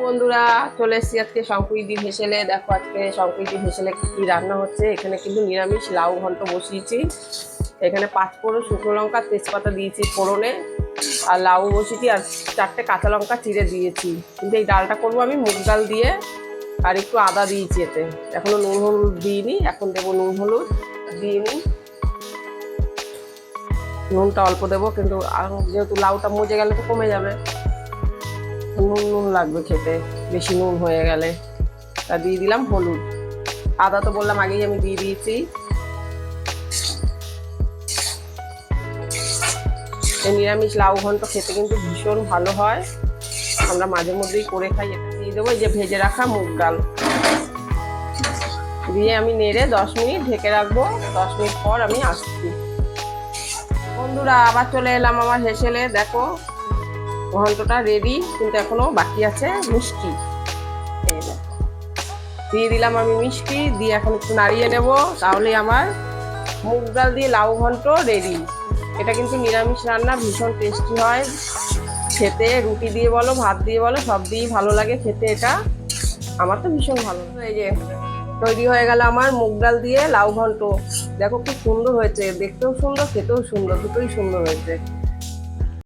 বন্ধুরা, চলে এসেছি আজকে শঙ্কুইদি হেসেলে। দেখো আজকে শঙ্কুইদি হেসেলে কি রান্না হচ্ছে। এখানে কিন্তু নিরামিষ লাউ ঘন্ট বসিয়েছি। এখানে 5 ফোড়ন, শুকনো লঙ্কা, তেজপাতা দিয়েছি ফোড়নে, আর লাউ বসিয়েছি, আর 4টে কাঁচা লঙ্কা চিড়ে দিয়েছি। কিন্তু এই ডালটা করবো আমি মুগ ডাল দিয়ে, আর একটু আদা দিয়েছি এতে। এখনো নুন হলুদ দিইনি, এখন দেবো নুন হলুদ। দিইনি, নুনটা অল্প দেবো, কিন্তু যেহেতু লাউটা মজে গেলে তো কমে যাবে। নুন নুন লাগবে খেতে, বেশি নুন হয়ে গেলে। তা দিয়ে দিলাম হলুদ। আদা তো বললাম আগেই আমি দিয়ে দিয়েছি। এই নিরামিষ লাউ ঘন্ট খেতে কিন্তু ভীষণ ভালো হয়, আমরা মাঝে মধ্যেই করে খাই। এটা দিয়ে দেবো এই যে ভেজে রাখা মুগ ডাল, দিয়ে আমি নেড়ে 10 মিনিট ঢেকে রাখবো। 10 মিনিট পর আমি আসছি। বন্ধুরা, আবার চলে এলাম আমার হেসেলে। দেখো ঘন্টটা রেডি, কিন্তু এখনো বাকি আছে মিষ্টি। দিয়ে দিলাম আমি মিষ্টি, দিয়ে এখন একটু নাড়িয়ে নেব, তাহলে আমার মুগ ডাল দিয়ে লাউ ঘন্ট রেডি। এটা কিন্তু নিরামিষ রান্না, ভীষণ টেস্টি হয় খেতে। রুটি দিয়ে বলো, ভাত দিয়ে বলো, সব দিয়েই ভালো লাগে খেতে এটা। আমার তো ভীষণ ভালো। এই যে তৈরি হয়ে গেল আমার মুগ ডাল দিয়ে লাউ ঘন্ট। দেখো খুব সুন্দর হয়েছে, দেখতেও সুন্দর, খেতেও সুন্দর, দুটোই সুন্দর হয়েছে।